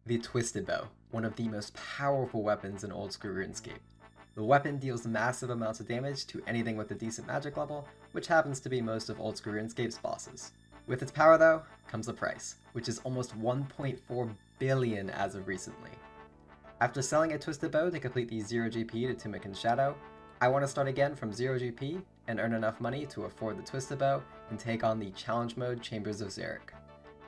The Twisted Bow, one of the most powerful weapons in Oldschool Runescape. The weapon deals massive amounts of damage to anything with a decent magic level, which happens to be most of Oldschool Runescape's bosses. With its power though, comes a price, which is almost 1.4 billion as of recently. After selling a Twisted Bow to complete the 0 GP to Tunic and Shadow, I want to start again from 0 GP and earn enough money to afford the Twisted Bow and take on the Challenge Mode Chambers of Xeric.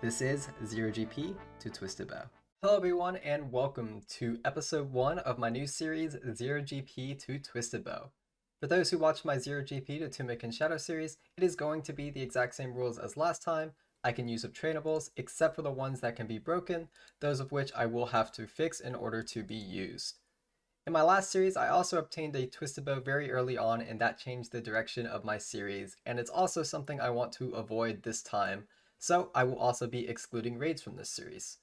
This is 0 GP to Twisted Bow. Hello everyone and welcome to episode 1 of my new series 0 GP to Twisted Bow. For those who watched my 0 GP to Tunic and Shadow series, it is going to be the exact same rules as last time. I can use obtainables except for the ones that can be broken, those of which I will have to fix in order to be used. In my last series, I also obtained a Twisted Bow very early on, and that changed the direction of my series, and it's also something I want to avoid this time, so I will also be excluding raids from this series.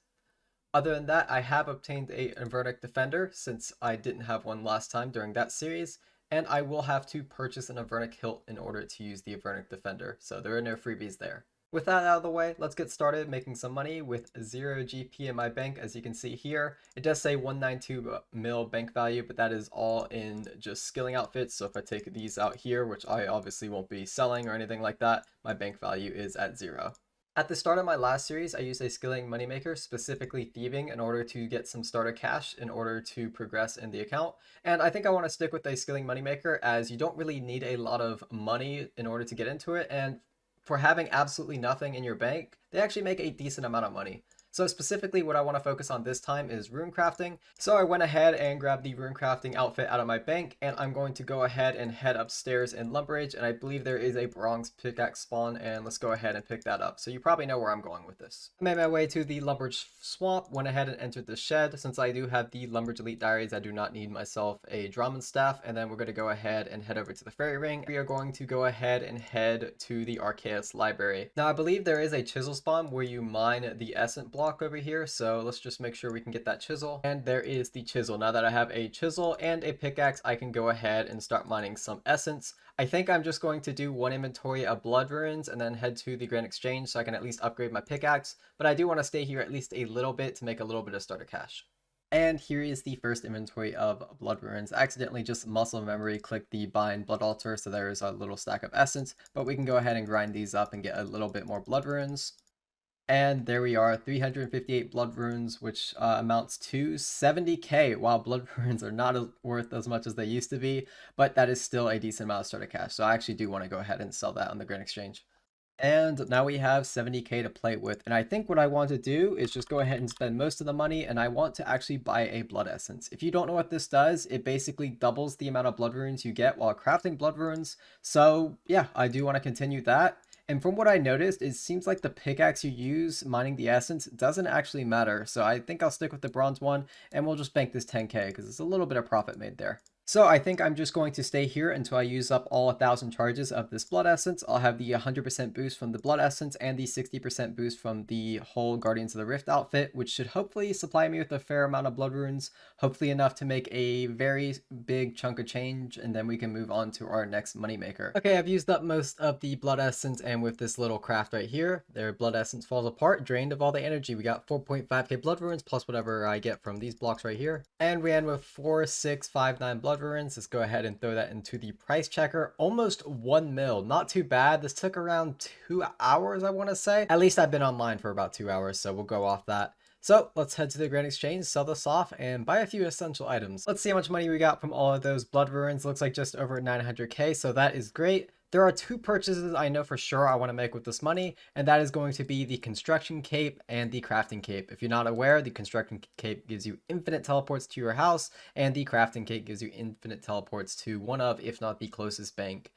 Other than that, I have obtained a Invernic Defender since I didn't have one last time during that series, and I will have to purchase an Invernic Hilt in order to use the Invernic Defender, so there are no freebies there. With that out of the way, let's get started making some money with 0 GP in my bank. As you can see here, it does say 192 mil bank value, but that is all in just skilling outfits. So if I take these out here, which I obviously won't be selling or anything like that, my bank value is at 0. At the start of my last series, I used a skilling moneymaker, specifically thieving, in order to get some starter cash in order to progress in the account. And I think I want to stick with a skilling moneymaker, as you don't really need a lot of money in order to get into it, and for having absolutely nothing in your bank, they actually make a decent amount of money. So specifically what I want to focus on this time is rune crafting. So I went ahead and grabbed the rune crafting outfit out of my bank, and I'm going to go ahead and head upstairs in Lumberage, and I believe there is a bronze pickaxe spawn, and let's go ahead and pick that up. So you probably know where I'm going with this. I made my way to the Lumberage swamp, went ahead and entered the shed. Since I do have the Lumberage Elite Diaries, I do not need myself a Drummond staff, and then we're going to go ahead and head over to the Fairy Ring. We are going to go ahead and head to the Archaeus Library. Now I believe there is a chisel spawn where you mine the essence block over here, so let's just make sure we can get that chisel. And there is the chisel. Now that I have a chisel and a pickaxe, I can go ahead and start mining some essence. I think I'm just going to do one inventory of blood runes and then head to the Grand Exchange so I can at least upgrade my pickaxe, but I do want to stay here at least a little bit to make a little bit of starter cash. And here is the first inventory of blood runes. I accidentally just muscle memory clicked the bind blood altar, so there is a little stack of essence, but we can go ahead and grind these up and get a little bit more blood runes. And there we are, 358 blood runes, which amounts to 70k. While blood runes are not worth as much as they used to be, but that is still a decent amount of starter cash. So I actually do want to go ahead and sell that on the Grand Exchange. And now we have 70k to play with. And I think what I want to do is just go ahead and spend most of the money, and I want to actually buy a blood essence. If you don't know what this does, it basically doubles the amount of blood runes you get while crafting blood runes. So yeah, I do want to continue that. And from what I noticed, it seems like the pickaxe you use mining the essence doesn't actually matter. So I think I'll stick with the bronze one, and we'll just bank this 10k because it's a little bit of profit made there. So I think I'm just going to stay here until I use up all 1,000 charges of this blood essence. I'll have the 100% boost from the blood essence and the 60% boost from the whole Guardians of the Rift outfit, which should hopefully supply me with a fair amount of blood runes, hopefully enough to make a very big chunk of change, and then we can move on to our next moneymaker. Okay, I've used up most of the blood essence, and with this little craft right here, their blood essence falls apart, drained of all the energy. We got 4.5k blood runes plus whatever I get from these blocks right here, and we end with 4659 blood runes. Let's go ahead and throw that into the price checker. Almost 1 mil, not too bad. This took around 2 hours, I want to say. At least I've been online for about 2 hours, so we'll go off that. So let's head to the Grand Exchange, sell this off, and buy a few essential items. Let's see how much money we got from all of those blood runes. Looks like just over 900k, so that is great. There are 2 purchases I know for sure I want to make with this money, and that is going to be the construction cape and the crafting cape. If you're not aware, the construction cape gives you infinite teleports to your house, and the crafting cape gives you infinite teleports to one of, if not the closest bank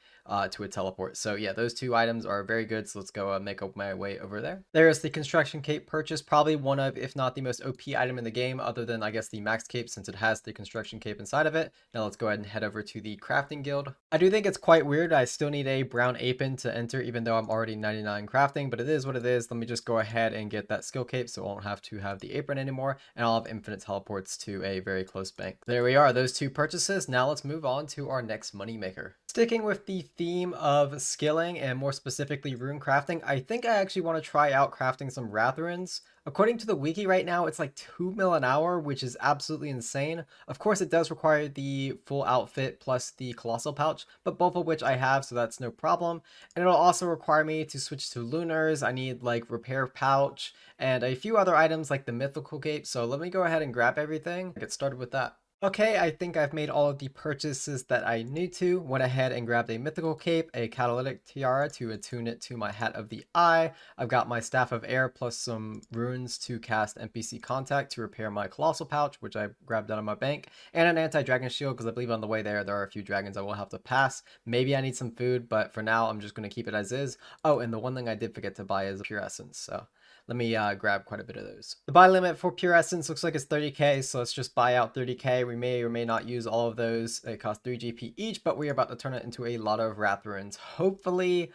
to a teleport. So yeah, those 2 items are very good, so let's go make my way over there. There's the construction cape purchase, probably one of, if not the most OP item in the game, other than I guess the max cape, since it has the construction cape inside of it. Now let's go ahead and head over to the crafting guild. I do think it's quite weird. I still need a brown apron to enter, even though I'm already 99 crafting, but it is what it is. Let me just go ahead and get that skill cape so I won't have to have the apron anymore, and I'll have infinite teleports to a very close bank. There we are, those 2 purchases. Now let's move on to our next money maker. Sticking with the theme of skilling and more specifically rune crafting, I think I actually want to try out crafting some wrath runes. According to the wiki right now, it's like 2 mil an hour, which is absolutely insane. Of course, it does require the full outfit plus the colossal pouch, but both of which I have, so that's no problem. And it'll also require me to switch to lunars. I need like repair pouch and a few other items like the mythical cape. So let me go ahead and grab everything. Get started with that. Okay, I think I've made all of the purchases that I need to. Went ahead and grabbed a mythical cape, a catalytic tiara to attune it to my hat of the eye. I've got my staff of air plus some runes to cast NPC contact to repair my colossal pouch, which I grabbed out of my bank, and an anti-dragon shield because I believe on the way there are a few dragons I will have to pass. Maybe I need some food, but for now I'm just going to keep it as is. Oh, and the one thing I did forget to buy is pure essence, so let me grab quite a bit of those. The buy limit for pure essence looks like it's 30k, so let's just buy out 30k. We may or may not use all of those. They cost 3 GP each, but we're about to turn it into a lot of wrath runes. Hopefully,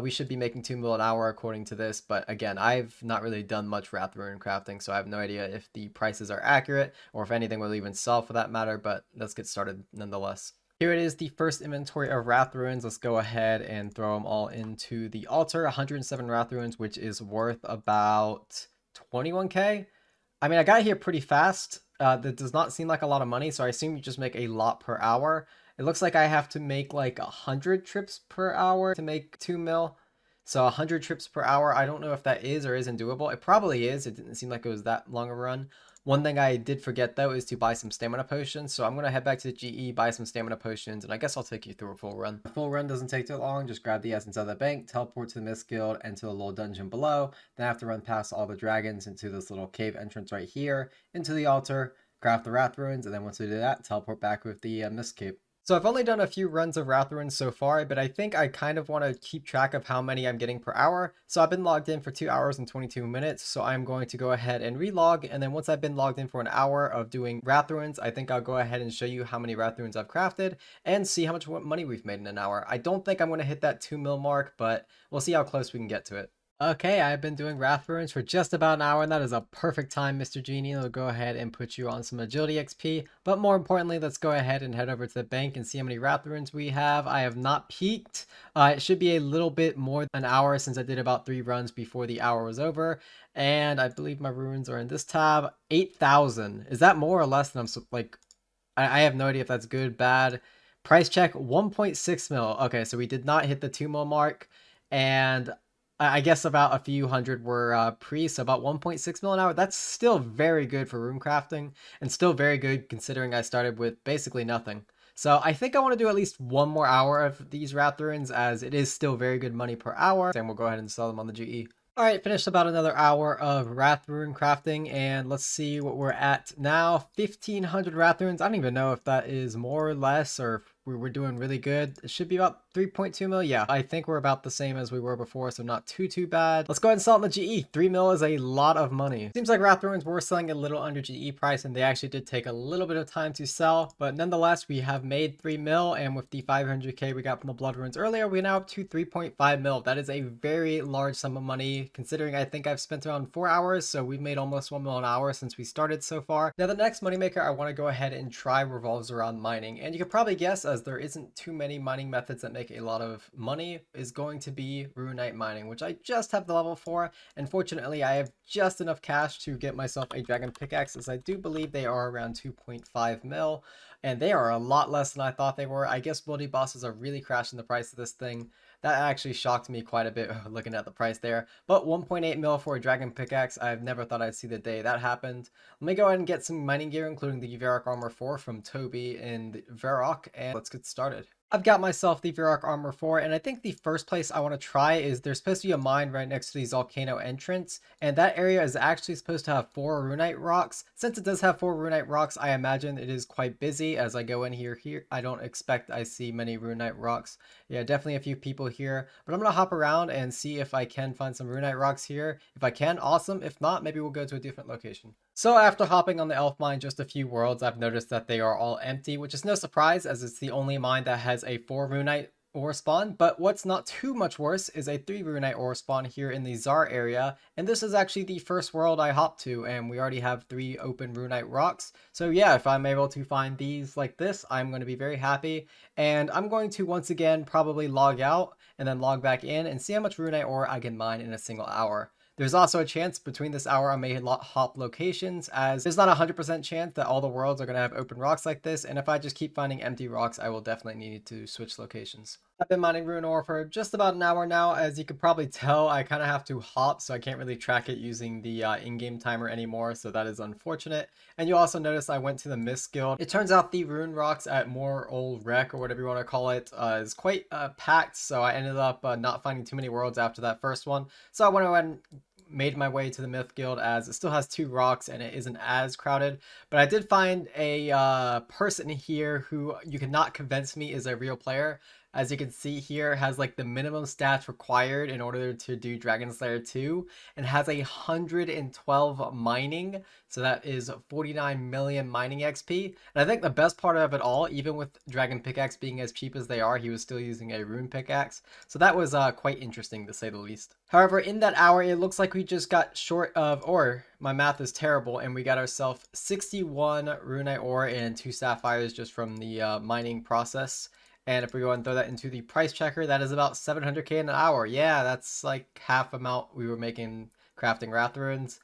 we should be making 2 mil an hour according to this, but again, I've not really done much wrath rune crafting, so I have no idea if the prices are accurate or if anything will even sell for that matter, but let's get started nonetheless. Here it is, the first inventory of wrath runes. Let's go ahead and throw them all into the altar. 107 wrath runes, which is worth about 21k. I mean, I got here pretty fast. That does not seem like a lot of money, so I assume you just make a lot per hour. It looks like I have to make like 100 trips per hour to make 2 mil. So 100 trips per hour, I don't know if that is or isn't doable. It probably is. It didn't seem like it was that long a run. One thing I did forget though is to buy some stamina potions, so I'm going to head back to the GE, buy some stamina potions, and I guess I'll take you through a full run. The full run doesn't take too long. Just grab the essence out of the bank, teleport to the Mist Guild and to the little dungeon below. Then I have to run past all the dragons into this little cave entrance right here, into the altar, craft the wrath runes, and then once we do that, teleport back with the Mist Cape. So I've only done a few runs of wrath runes so far, but I think I kind of want to keep track of how many I'm getting per hour. So I've been logged in for 2 hours and 22 minutes. So I'm going to go ahead and relog. And then once I've been logged in for an hour of doing wrath runes, I think I'll go ahead and show you how many wrath runes I've crafted and see how much money we've made in an hour. I don't think I'm going to hit that 2 mil mark, but we'll see how close we can get to it. Okay, I've been doing wrath runes for just about an hour, and that is a perfect time, Mr. Genie. I'll go ahead and put you on some agility XP. But more importantly, let's go ahead and head over to the bank and see how many wrath runes we have. I have not peaked. It should be a little bit more than an hour since I did about 3 runs before the hour was over. And I believe my runes are in this tab. 8,000. Is that more or less than I have no idea if that's good, bad. Price check 1.6 mil. Okay, so we did not hit the 2 mil mark. And I guess about a few hundred were pre, so about 1.6 mil an hour. That's still very good for rune crafting, and still very good considering I started with basically nothing. So I think I want to do at least 1 more hour of these wrath runes, as it is still very good money per hour, and we'll go ahead and sell them on the GE. Alright, finished about another hour of wrath rune crafting, and let's see what we're at now. 1,500 wrath runes. I don't even know if that is more or less, or if we were doing really good. It should be about 3.2 mil. Yeah, I think we're about the same as we were before, so not too bad. Let's go ahead and sell it on the GE. 3 mil is a lot of money. Seems like wrath runes were selling a little under GE price, and they actually did take a little bit of time to sell, but nonetheless, we have made 3 mil, and with the 500k we got from the blood runes earlier, we're now up to 3.5 mil. That is a very large sum of money, considering I think I've spent around 4 hours, so we've made almost 1 mil an hour since we started so far. Now, the next moneymaker I want to go ahead and try revolves around mining, and you can probably guess, as there isn't too many mining methods that make a lot of money, is going to be runite mining, which I just have the level for, and fortunately I have just enough cash to get myself a dragon pickaxe, as I do believe they are around 2.5 mil, and they are a lot less than I thought they were. I guess multi bosses are really crashing the price of this thing. That actually shocked me quite a bit looking at the price there. But 1.8 mil for a dragon pickaxe, I've never thought I'd see the day that happened. Let me go ahead and get some mining gear, including the Varrock Armor 4 from Toby and Varrock, and let's get started. I've got myself the Varrock Armor 4, and I think the first place I want to try is there's supposed to be a mine right next to the volcano entrance, and that area is actually supposed to have 4 runite rocks. Since it does have 4 runite rocks, I imagine it is quite busy. As I go in here, I don't expect I see many runite rocks. Yeah, definitely a few people here, but I'm going to hop around and see if I can find some runite rocks here. If I can, awesome. If not, maybe we'll go to a different location. So after hopping on the elf mine just a few worlds, I've noticed that they are all empty, which is no surprise as it's the only mine that has a 4 runite ore spawn, but what's not too much worse is a 3 runite ore spawn here in the Czar area, and this is actually the first world I hopped to, and we already have 3 open runite rocks. So yeah, if I'm able to find these like this, I'm going to be very happy, and I'm going to once again probably log out and then log back in and see how much runite ore I can mine in a single hour. There's also a chance between this hour I may hop locations, as there's not a 100% chance that all the worlds are going to have open rocks like this, and if I just keep finding empty rocks, I will definitely need to switch locations. I've been mining rune ore for just about an hour now. As you can probably tell, I kind of have to hop, so I can't really track it using the in-game timer anymore, so that is unfortunate. And you also notice I went to the Mist Guild. It turns out the rune rocks at More Old Wreck, or whatever you want to call it, is quite packed, so I ended up not finding too many worlds after that first one. So I went ahead and made my way to the Myth Guild, as it still has 2 rocks and it isn't as crowded. But I did find a person here who you cannot convince me is a real player. As you can see here, has like the minimum stats required in order to do Dragon Slayer 2, and has 112 mining. So that is 49 million mining XP. And I think the best part of it all, even with Dragon Pickaxe being as cheap as they are, he was still using a Rune Pickaxe. So that was quite interesting to say the least. However, in that hour, it looks like we just got short of, or my math is terrible, and we got ourselves 61 runite ore and 2 sapphires just from the mining process. And if we go and throw that into the price checker, that is about 700k an hour. Yeah, that's like half amount we were making crafting Wrath Runes.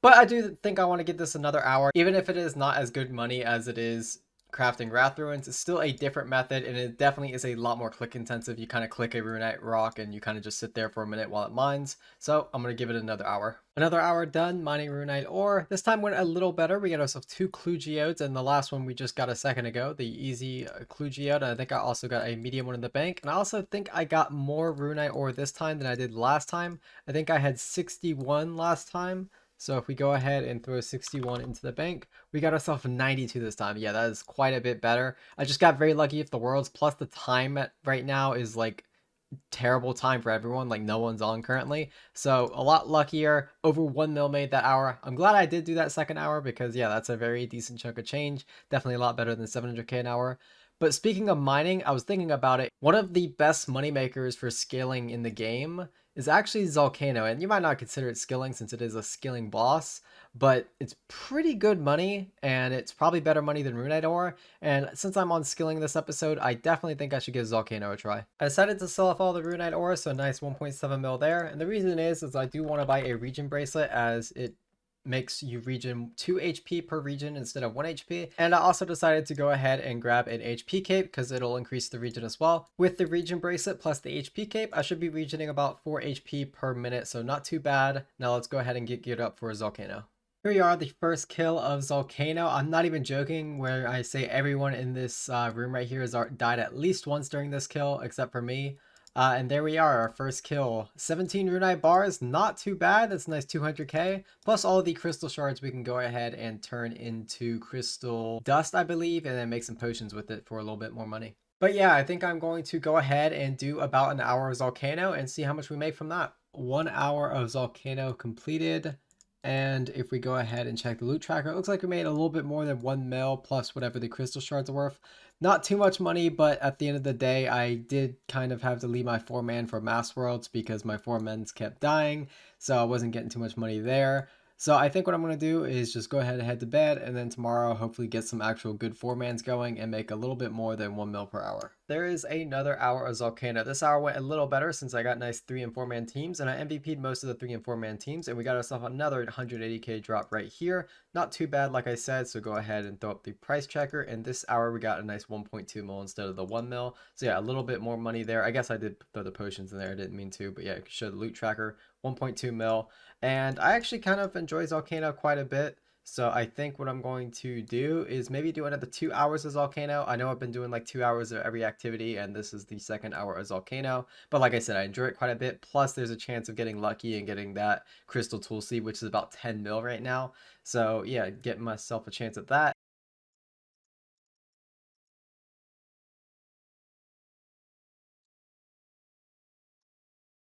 But I do think I want to give this another hour. Even if it is not as good money as it is crafting Wrath Runes, it's still a different method, and it definitely is a lot more click intensive. You kind of click a runite rock and you kind of just sit there for a minute while it mines. So I'm going to give it another hour. Another hour done mining runite ore. This time went a little better. We got ourselves 2 clue geodes, and the last one we just got a second ago, the easy clue geode. And I think I also got a medium one in the bank, and I also think I got more runite ore this time than I did last time. I think I had 61 last time. So if we go ahead and throw 61 into the bank, we got ourselves 92 this time. Yeah, that is quite a bit better. I just got very lucky with the worlds, plus the time right now is like terrible time for everyone, like no one's on currently. So a lot luckier, over 1 mil made that hour. I'm glad I did do that second hour, because yeah, that's a very decent chunk of change. Definitely a lot better than 700k an hour. But speaking of mining, I was thinking about it. One of the best money makers for scaling in the game is actually Volcano, and you might not consider it skilling since it is a skilling boss, but it's pretty good money, and it's probably better money than runite ore. And since I'm on skilling this episode, I definitely think I should give Volcano a try. I decided to sell off all the runite ore, so a nice 1.7 mil there. And the reason is I do want to buy a region bracelet, as it makes you regen 2 HP per region instead of 1 HP. And I also decided to go ahead and grab an HP cape, because it'll increase the regen as well. With the region bracelet plus the HP cape, I should be regening about 4 HP per minute, so not too bad. Now let's go ahead and get geared up for Volcano. Here we are, the first kill of Volcano. I'm not even joking where I say everyone in this room right here has died at least once during this kill, except for me. And there we are, our first kill. 17 runite bars, not too bad. That's a nice 200k. Plus all of the crystal shards we can go ahead and turn into crystal dust, I believe, and then make some potions with it for a little bit more money. But yeah, I think I'm going to go ahead and do about an hour of Volcano and see how much we make from that. 1 hour of Volcano completed. And if we go ahead and check the loot tracker, it looks like we made a little bit more than 1 mil plus whatever the crystal shards are worth. Not too much money, but at the end of the day, I did kind of have to leave my 4-man for Mass Worlds because my 4-mans kept dying, so I wasn't getting too much money there. So I think what I'm going to do is just go ahead and head to bed, and then tomorrow hopefully get some actual good 4-mans going and make a little bit more than 1 mil per hour. There is another hour of Volcano. This hour went a little better since I got nice 3 and 4-man teams, and I MVP'd most of the 3 and 4-man teams, and we got ourselves another 180k drop right here. Not too bad, like I said, so go ahead and throw up the price checker, and this hour we got a nice 1.2 mil instead of the 1 mil. So yeah, a little bit more money there. I guess I did throw the potions in there, I didn't mean to, but yeah, show the loot tracker, 1.2 mil. And I actually kind of enjoy Volcano quite a bit. So I think what I'm going to do is maybe do another 2 hours of Volcano. I know I've been doing like 2 hours of every activity, and this is the second hour of Volcano. But like I said, I enjoy it quite a bit. Plus there's a chance of getting lucky and getting that crystal tool seed, which is about 10 mil right now. So yeah, getting myself a chance at that.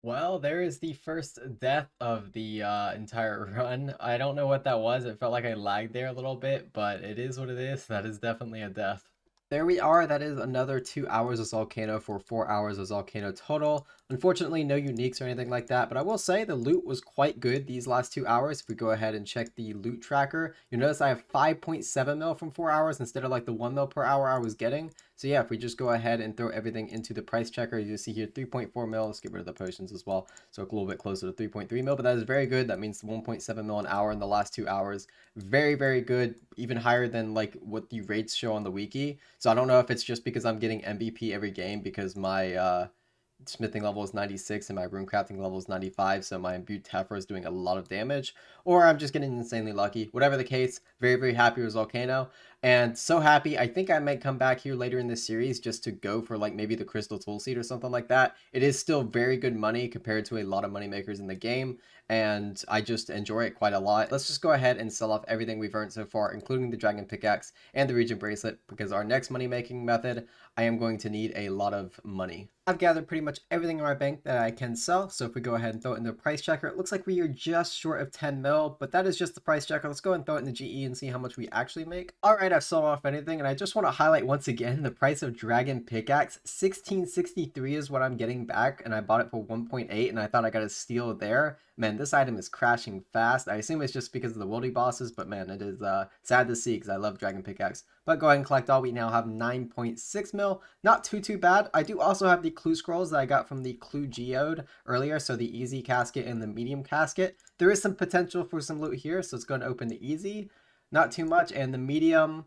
Well, there is the first death of the entire run. I don't know what that was. It felt like I lagged there a little bit, but it is what it is. That is definitely a death. There we are. That is another 2 hours of Volcano for 4 hours of Volcano total. Unfortunately, no uniques or anything like that, but I will say the loot was quite good these last 2 hours. If we go ahead and check the loot tracker, you'll notice I have 5.7 mil from 4 hours instead of like the 1 mil per hour I was getting. So yeah, if we just go ahead and throw everything into the price checker, you see here 3.4 mil. Let's get rid of the potions as well. So a little bit closer to 3.3 mil, but that is very good. That means 1.7 mil an hour in the last 2 hours. Very, very good, even higher than like what the rates show on the wiki. So I don't know if it's just because I'm getting MVP every game because my smithing level is 96 and my rune crafting level is 95, so my imbued Tephra is doing a lot of damage, or I'm just getting insanely lucky. Whatever the case, very, very happy with Volcano, and so happy, I think I might come back here later in this series just to go for like maybe the Crystal Tool Seed or something like that. It is still very good money compared to a lot of money makers in the game, and I just enjoy it quite a lot. Let's just go ahead and sell off everything we've earned so far, including the Dragon Pickaxe and the Regent Bracelet, because our next money making method, I am going to need a lot of money. I've gathered pretty much everything in my bank that I can sell, so if we go ahead and throw it in the price checker, it looks like we are just short of 10 mil, but that is just the price checker. Let's go and throw it in the GE and see how much we actually make. Alright, I've sold off anything, and I just want to highlight once again the price of Dragon Pickaxe. 1663 is what I'm getting back, and I bought it for 1.8, and I thought I got a steal there. Man, this item is crashing fast. I assume it's just because of the wildy bosses, but man, it is sad to see because I love Dragon Pickaxe. But go ahead and collect all. We now have 9.6 mil. Not too bad. I do also have the clue scrolls that I got from the clue geode earlier, so the easy casket and the medium casket. There is some potential for some loot here, so let's go and open the easy. Not too much, and the medium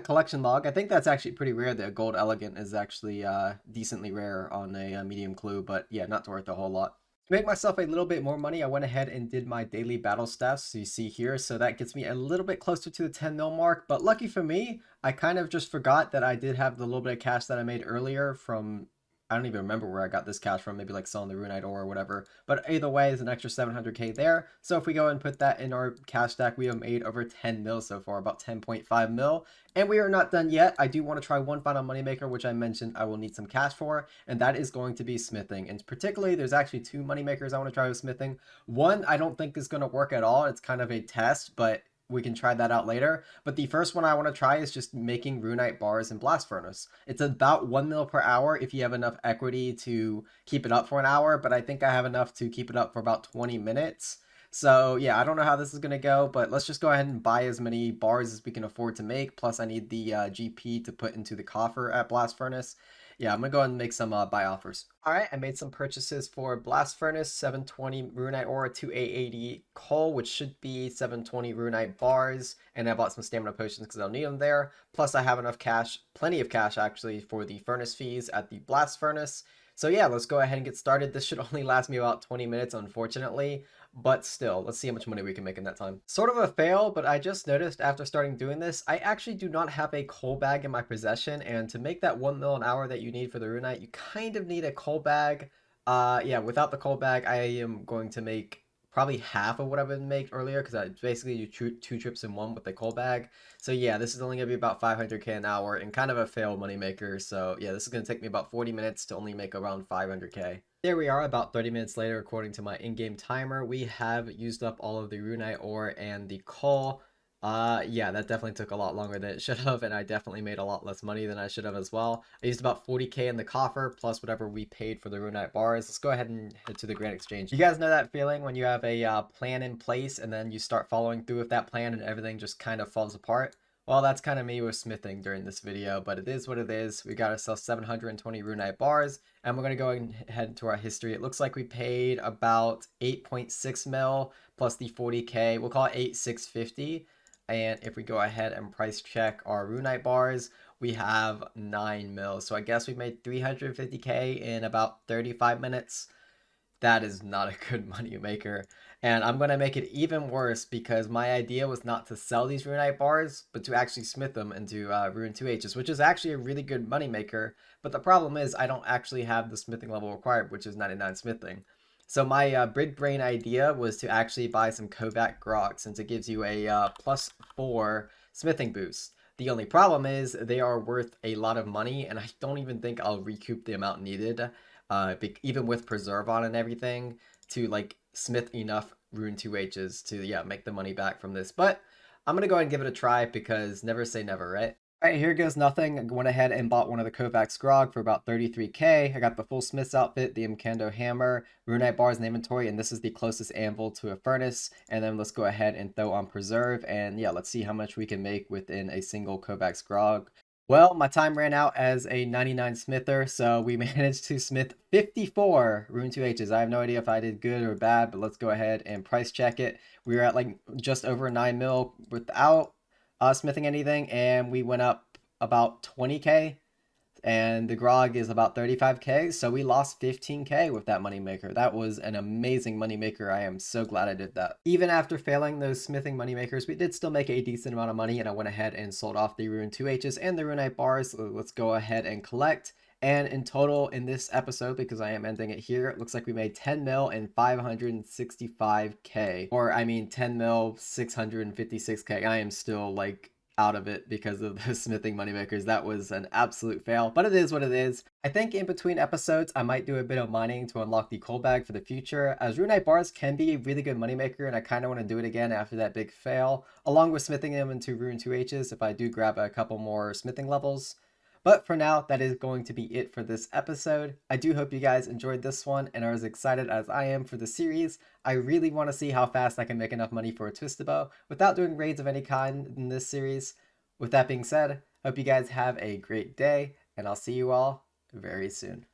collection log. I think that's actually pretty rare. The gold elegant is actually decently rare on a medium clue, but yeah, not worth a whole lot. To make myself a little bit more money, I went ahead and did my daily battle staffs, so you see here, so that gets me a little bit closer to the 10 mil mark, but lucky for me, I kind of just forgot that I did have the little bit of cash that I made earlier from, I don't even remember where I got this cash from, maybe like selling the Runite ore or whatever, but either way, is an extra 700k there, so if we go and put that in our cash stack, we have made over 10 mil so far, about 10.5 mil, and we are not done yet. I do want to try one final moneymaker, which I mentioned I will need some cash for, and that is going to be smithing. And particularly, there's actually two moneymakers I want to try with smithing. One, I don't think is going to work at all. It's kind of a test, but we can try that out later. But the first one I want to try is just making Runite bars and Blast Furnace. It's about 1 mil per hour if you have enough equity to keep it up for an hour, but I think I have enough to keep it up for about 20 minutes. So yeah, I don't know how this is going to go, but let's just go ahead and buy as many bars as we can afford to make. Plus I need the GP to put into the coffer at Blast Furnace. Yeah, I'm going to go ahead and make some buy offers. All right, I made some purchases for Blast Furnace, 720 Runite ore, 2880 coal, which should be 720 Runite bars, and I bought some stamina potions because I'll need them there. Plus I have enough cash, plenty of cash actually, for the furnace fees at the Blast Furnace. So yeah, let's go ahead and get started. This should only last me about 20 minutes, unfortunately. But still, let's see how much money we can make in that time. Sort of a fail, but I just noticed after starting doing this, I actually do not have a coal bag in my possession, and to make that 1 mil an hour that you need for the Runite, you kind of need a coal bag. Yeah, without the coal bag, I am going to make probably half of what I've been make earlier, because I basically do two trips in one with the coal bag. So yeah, this is only going to be about 500k an hour, and kind of a fail moneymaker. So yeah, this is going to take me about 40 minutes to only make around 500k. There we are, about 30 minutes later, according to my in-game timer. We have used up all of the Runite ore and the coal. Yeah, that definitely took a lot longer than it should have, and I definitely made a lot less money than I should have as well. I used about 40k in the coffer, plus whatever we paid for the Runite bars. Let's go ahead and head to the Grand Exchange. You guys know that feeling when you have a plan in place, and then you start following through with that plan, and everything just kind of falls apart? Well, that's kind of me with smithing during this video, but it is what it is. We got ourselves 720 Runite bars, and we're going to go ahead to our history. It looks like we paid about 8.6 mil plus the 40k. We'll call it 8,650. And if we go ahead and price check our Runite bars, we have 9 mil. So I guess we made 350k in about 35 minutes. That is not a good money maker. And I'm going to make it even worse because my idea was not to sell these Runite bars, but to actually smith them into Rune 2Hs, which is actually a really good money maker. But the problem is I don't actually have the smithing level required, which is 99 smithing. So my big brain idea was to actually buy some Kovac Grog, since it gives you a +4 smithing boost. The only problem is they are worth a lot of money, and I don't even think I'll recoup the amount needed, even with Preserve on and everything, to like smith enough Rune 2Hs to, yeah, make the money back from this. But I'm going to go ahead and give it a try because never say never, right? All right, here goes nothing. I went ahead and bought one of the Kovacs Grog for about 33k. I got the full Smith's outfit, the Imkando hammer, runite bars in inventory, and this is the closest anvil to a furnace. And then let's go ahead and throw on preserve. And yeah, let's see how much we can make within a single Kovacs Grog. Well, my time ran out as a 99 smither, so we managed to smith 54 rune 2Hs. I have no idea if I did good or bad, but let's go ahead and price check it. We were at like just over 9 mil without smithing anything, and we went up about 20k, and the grog is about 35k, so we lost 15k with that moneymaker. That was an amazing moneymaker. I am so glad I did that. Even after failing those smithing moneymakers, we did still make a decent amount of money, and I went ahead and sold off the rune 2Hs and the runite bars. So let's go ahead and collect. And in total in this episode, because I am ending it here, it looks like we made 10 mil and 565k. Or I mean 10 mil, 656k. I am still like out of it because of the smithing moneymakers. That was an absolute fail, but it is what it is. I think in between episodes, I might do a bit of mining to unlock the coal bag for the future, as runite bars can be a really good moneymaker, and I kind of want to do it again after that big fail, along with smithing them into rune 2Hs if I do grab a couple more smithing levels. But for now, that is going to be it for this episode. I do hope you guys enjoyed this one and are as excited as I am for the series. I really want to see how fast I can make enough money for a twisted bow without doing raids of any kind in this series. With that being said, hope you guys have a great day, and I'll see you all very soon.